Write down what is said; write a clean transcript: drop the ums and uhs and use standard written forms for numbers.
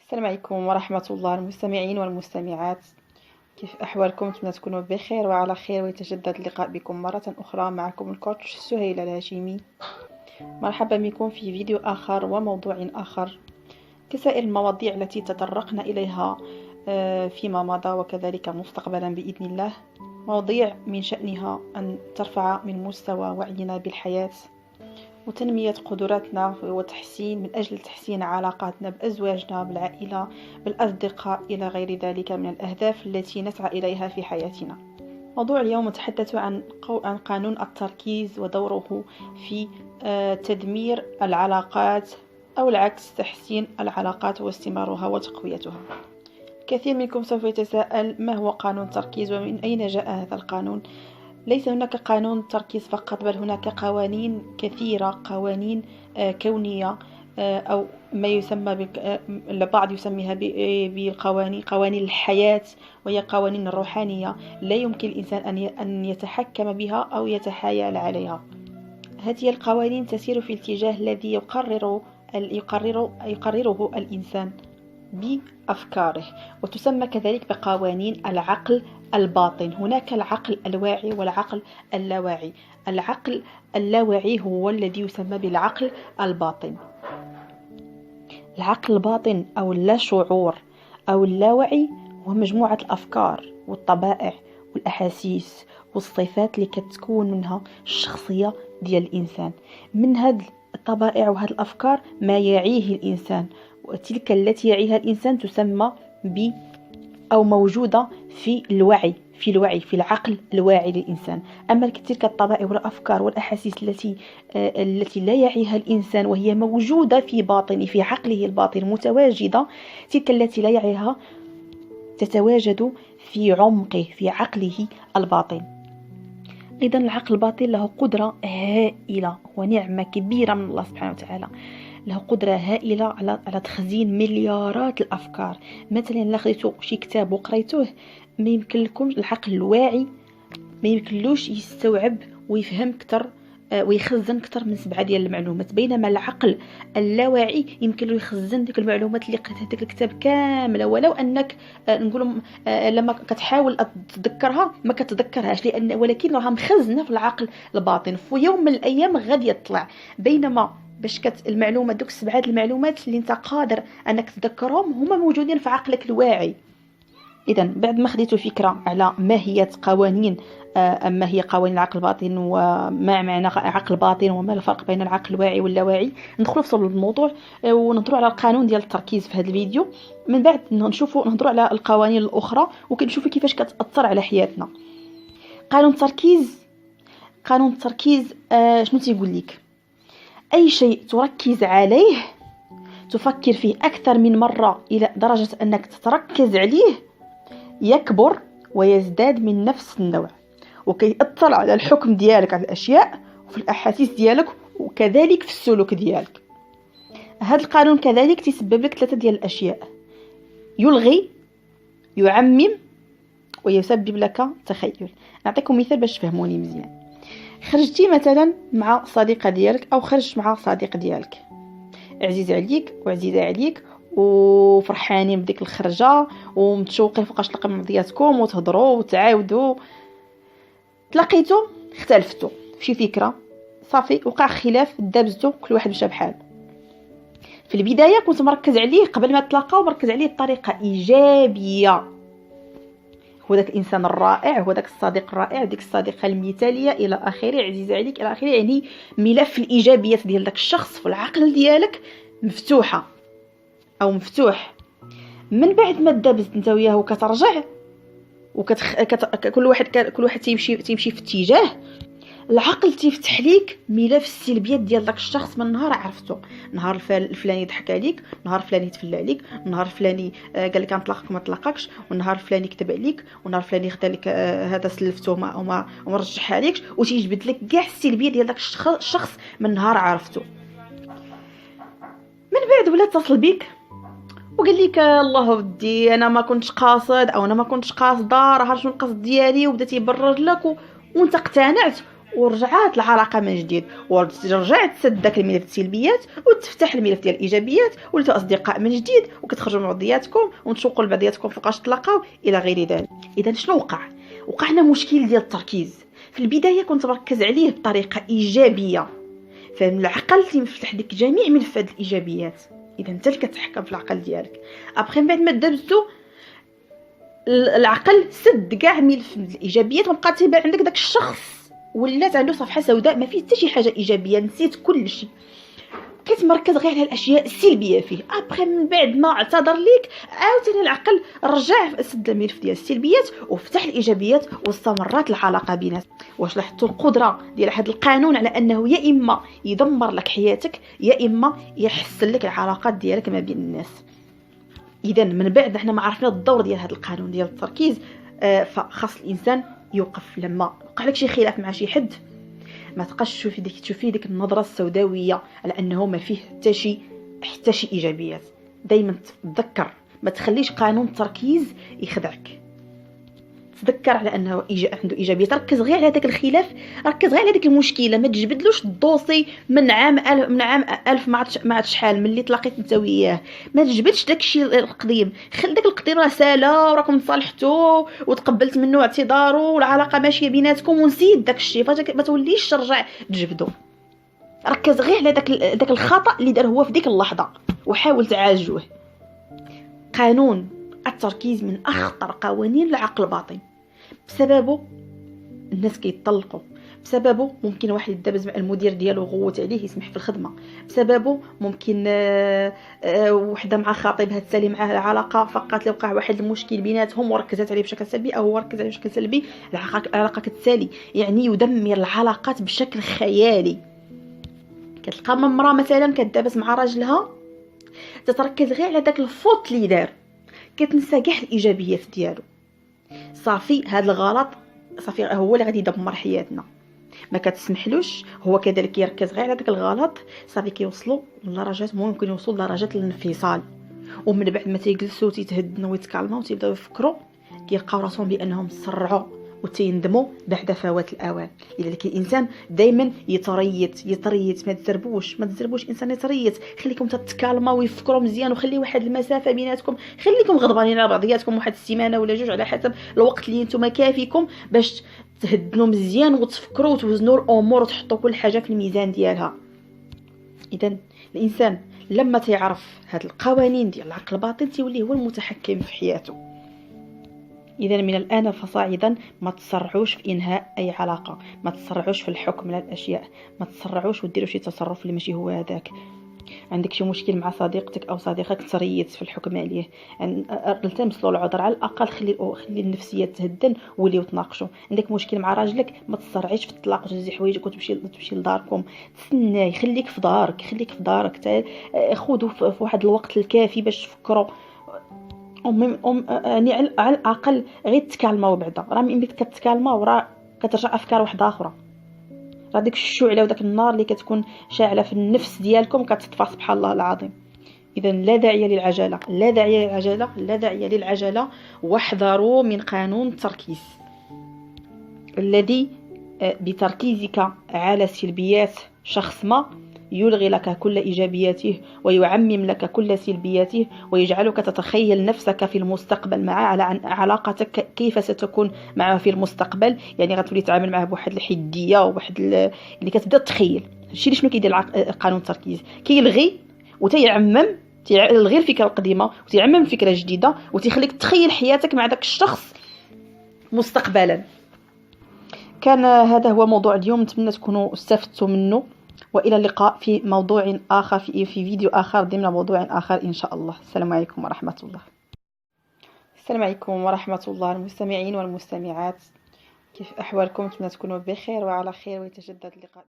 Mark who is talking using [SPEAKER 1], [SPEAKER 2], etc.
[SPEAKER 1] السلام عليكم ورحمة الله المستمعين والمستمعات. كيف أحوالكم؟ أتمنى تكونوا بخير وعلى خير، ويتجدد اللقاء بكم مرة أخرى. معكم الكوتش سهيلة الهاشمي. مرحبا بكم في فيديو آخر وموضوع آخر كسائر المواضيع التي تطرقنا إليها فيما مضى وكذلك مستقبلا بإذن الله. مواضيع من شأنها أن ترفع من مستوى وعينا بالحياة وتنمية قدراتنا وتحسين من أجل تحسين علاقاتنا بأزواجنا، بالعائلة، بالأصدقاء، إلى غير ذلك من الأهداف التي نسعى إليها في حياتنا. موضوع اليوم نتحدث عن قانون التركيز ودوره في تدمير العلاقات، أو العكس، تحسين العلاقات واستمرارها وتقويتها. كثير منكم سوف يتساءل: ما هو قانون التركيز ومن أين جاء هذا القانون؟ ليس هناك قانون تركيز فقط، بل هناك قوانين كثيرة، قوانين كونية، أو ما يسمى البعض يسميها قوانين الحياة، وهي قوانين الروحانية لا يمكن الإنسان أن يتحكم بها أو يتحايل عليها. هذه القوانين تسير في الاتجاه الذي يقرره الإنسان بأفكاره، وتسمى كذلك بقوانين العقل الباطن. هناك العقل الواعي والعقل اللاواعي. العقل اللاواعي هو الذي يسمى بالعقل الباطن. العقل الباطن أو اللاشعور أو اللاوعي هو مجموعة الأفكار والطبائع والأحاسيس والصفات اللي كتكون منها الشخصية ديال الإنسان. من هذه الطبائع وهذه الأفكار ما يعيه الإنسان، وتلك التي يعيها الإنسان تسمى أو موجودة في الوعي، في العقل الواعي للإنسان. أما تلك الطبائع والأفكار والأحاسيس التي لا يعيها الإنسان وهي موجودة في باطنه، في عقله الباطن متواجدة، تلك التي لا يعيها تتواجد في عمقه، في عقله الباطن. إذن العقل الباطن له قدرة هائلة ونعمة كبيرة من الله سبحانه وتعالى. له قدرة هائلة على تخزين مليارات الأفكار. مثلا إلا خديتو شي كتاب وقريتوه، ما يمكن لكم العقل الواعي ما يمكنلوش يستوعب ويفهم أكثر ويخزن أكثر من 7 ديال المعلومات، بينما العقل اللاواعي يمكن له يخزن ديك المعلومات اللي قريتها ديك الكتاب كامله، ولو انك نقولوا لما كتحاول تذكرها ما كتذكرهاش، ولكن راها مخزنه في العقل الباطن، في يوم من الايام غادي يطلع. بينما باش المعلومات، دوك 7 المعلومات اللي انت قادر انك تذكرهم، هما موجودين في عقلك الواعي. إذا بعد ما خديتوا فكرة على ماهية قوانين ما هي قوانين العقل الباطن وما معنى عقل الباطن وما الفرق بين العقل الواعي واللاواعي، ندخلوا في صلب الموضوع ونهضروا على القانون ديال التركيز في هذا الفيديو. من بعد نهضروا على القوانين الأخرى وكنشوفوا كيفاش كتأثر على حياتنا. قانون التركيز شنو تيقول لك؟ أي شيء تركز عليه، تفكر فيه أكثر من مرة إلى درجة أنك تتركز عليه، يكبر ويزداد من نفس النوع، وكيأثر على الحكم ديالك على الأشياء وفي الأحاسيس ديالك وكذلك في السلوك ديالك. هذا القانون كذلك تسبب لك 3 ديال الأشياء: يلغي، يعمم، ويسبب لك تخيل. نعطيكم مثال باش تفهموني مزيان. خرجتي مثلا مع صديقة ديالك أو خرجت مع صديق ديالك عزيز عليك وعزيزة عليك، وفرحانين بديك الخرجه ومتشوقين فوقاش تلقاو مع بعضياتكم وتهضروا وتعاودوا. تلاقيتوا، اختلفتوا في شي فكره، صافي وقع خلاف، دابزتوا، كل واحد مشى بحال. في البدايه كنت مركز عليه قبل ما تلاقاو، مركز عليه بطريقه ايجابيه، هو داك الانسان الرائع، هو داك الصديق الرائع، ديك الصديقه المثاليه الى اخره، عزيزه عليك الى اخره. يعني ملف الايجابيات ديال داك الشخص في العقل ديالك مفتوحه او مفتوح. من بعد ما دابزت انت وياه وكترجع كل واحد تيمشي في اتجاه، العقل تيفتح ليك ملف السلبيات ديال داك الشخص. من نهار عرفته، نهار الفلاني ضحك عليك، نهار الفلاني تفلى عليك، نهار الفلاني قال لك نطلقك ما طلقكش، والنهار الفلاني كتب عليك، والنهار الفلاني خدا لك هذا سلفته وما رجعها لكش، وتيجبد لك كاع السلبيه ديال داك الشخص من نهار عرفته. من بعد ولا اتصل بك وقال لك الله ودي انا ما كنتش قاصد، او انا ما كنتش قاصده، راه شنو القصد ديالي، وبدا تيبرر لك وانت اقتنعت ورجعات العلاقه من جديد، ورجعت تسد داك الملف السلبيات وتفتح الملف ديال الايجابيات، وليتوا اصدقاء من جديد وكتخرجوا مع بعضياتكم وتشوقوا لبعضياتكم فوقاش تلاقاو الى غير ذلك. اذا شنو وقع هنا مشكل ديال التركيز. في البدايه كنت مركز عليه بطريقه ايجابيه، فالعقل تيفتح لك جميع ملفات الايجابيات. اذا انت اللي كتحكم في العقل ديالك. ابخي من بعد ما درتو العقل سد كاع ملف الايجابيات، وبقى تيبان عندك داك الشخص ولات عنده صفحه سوداء ما فيه حتى شي حاجه ايجابيه، نسيت كل شيء، كتمركز غير على الاشياء السلبيه فيه. ابخي من بعد ما اعتذر ليك عاوتاني العقل رجع سد الملف ديال السلبيات وفتح الايجابيات واستمرت العلاقه بيناتهم. واش لاحظتوا القدره ديال هذا القانون على انه يا اما يدمر لك حياتك يا اما يحسن لك العلاقات ديالك ما بين الناس. اذا من بعد حنا ما عرفنا الدور ديال هذا القانون ديال التركيز، فخاص الانسان يوقف لما وقع لك شي خلاف مع شي حد، ما تبقاش تشوفي ديك النظره السوداويه على انه ما فيه حتى شي ايجابيات. دائما تذكر ما تخليش قانون التركيز يخدعك، تذكر على انه عنده ايجابيات. ركز غير على داك الخلاف، ركز غير على ديك المشكله، ما تجبدلوش الدوسي من عام 1000 ما عرفتش شحال ملي تلاقيت انت وياه، ما تجبدش داك الشيء القديم. خل داك القديم راه سالا وراكم صالحتو وتقبلت منه اعتذاره والعلاقه ماشيه بيناتكم ونسيت داك الشيء، ما توليش ترجع تجبدو. ركز غير على داك الخطا اللي دار هو في ديك اللحظه وحاول تعالجوه. قانون التركيز من اخطر قوانين العقل الباطن. بسببه الناس كيطلقوا، بسببه ممكن واحد يدابز مع المدير ديالو غوت عليه يسمح في الخدمه، بسببه ممكن وحده مع خطيبها تسالي معاه العلاقه فقط لو وقع واحد المشكل بيناتهم وركزت عليه بشكل سلبي او هو ركز عليه بشكل سلبي، العلاقه كتسالي. يعني يدمر العلاقات بشكل خيالي. كتلقى مراه مثلا كتدابز مع راجلها تتركز غير على داك الفوت اللي دار، كتنسى كاع الايجابيات ديالو. صافي هذا الغلط صافي هو اللي غادي يدمر حياتنا، ما كتسمحلوش. هو كذلك يركز غير على داك الغلط، صافي كيوصلوا لدرجات ممكن يوصلوا لدرجه الانفصال. ومن بعد ما تيجلسوا تيتهدنوا ويتكالموا وتيبداو يفكروا، كيلقاو راسهم بانهم تسرعوا وتيندموا بعد فوات الاوان. لذلك الانسان دائما يتريت ما تزربوش انسان يتريت. خليكم تتكالموا ويفكروا مزيان وخلي واحد المسافه بيناتكم، خليكم غضبانين على بعضياتكم واحد السيمانه ولا جوج على حسب الوقت اللي نتوما كافيكم باش تهدنوا مزيان وتفكروا وتوزنوا الامور وتحطوا كل حاجه في الميزان ديالها. اذا الانسان لما تيعرف هاد القوانين ديال العقل الباطن تيولي هو المتحكم في حياته. إذا من الآن فصاعدا ما تسرعوش في إنهاء أي علاقة، ما تسرعوش في الحكم على الأشياء، ما تسرعوش وديروا شي تصرف اللي ماشي هو هذاك. عندك شي مشكل مع صديقتك أو صديقك تريت في الحكم عليه، التمس له العذر على الأقل، خلي النفسية تهدن وليو تناقشوا. عندك مشكل مع راجلك ما تسرعيش في الطلاق وتهزي حوايجك وتمشي لداركم، تسناي، خليك في دارك خذوا في واحد الوقت الكافي باش تفكروا. يعني على الاقل غير تكالماو بعدا، راه ملي كتكالماو راه كترجع افكار واحده اخرى، راه ديك الشعله وداك النار اللي كتكون شاعله في النفس ديالكم كتطفى سبحان الله العظيم. اذا لا داعي للعجله، واحذروا من قانون التركيز الذي بتركيزك على سلبيات شخص ما يلغي لك كل إيجابياته ويعمم لك كل سلبياته، ويجعلك تتخيل نفسك في المستقبل معه، على علاقتك كيف ستكون معه في المستقبل. يعني غتولي تعامل معه بواحد الحدية وواحد اللي كتبدا تخيل. الشيء اللي شنو كيدير قانون التركيز، كيلغي وتيعمم، تيلغي الفكرة القديمة وتيعمم الفكرة الجديدة وتيخليك تخيل حياتك مع داك الشخص مستقبلا. كان هذا هو موضوع اليوم، نتمنى تكونوا استفدتوا منه، وإلى اللقاء في موضوع آخر في فيديو آخر ضمن موضوع آخر إن شاء الله. السلام عليكم ورحمة الله. السلام عليكم ورحمة الله المستمعين والمستمعات، كيف أحوالكم؟ نتمنى تكونوا بخير وعلى خير ويتجدد اللقاء.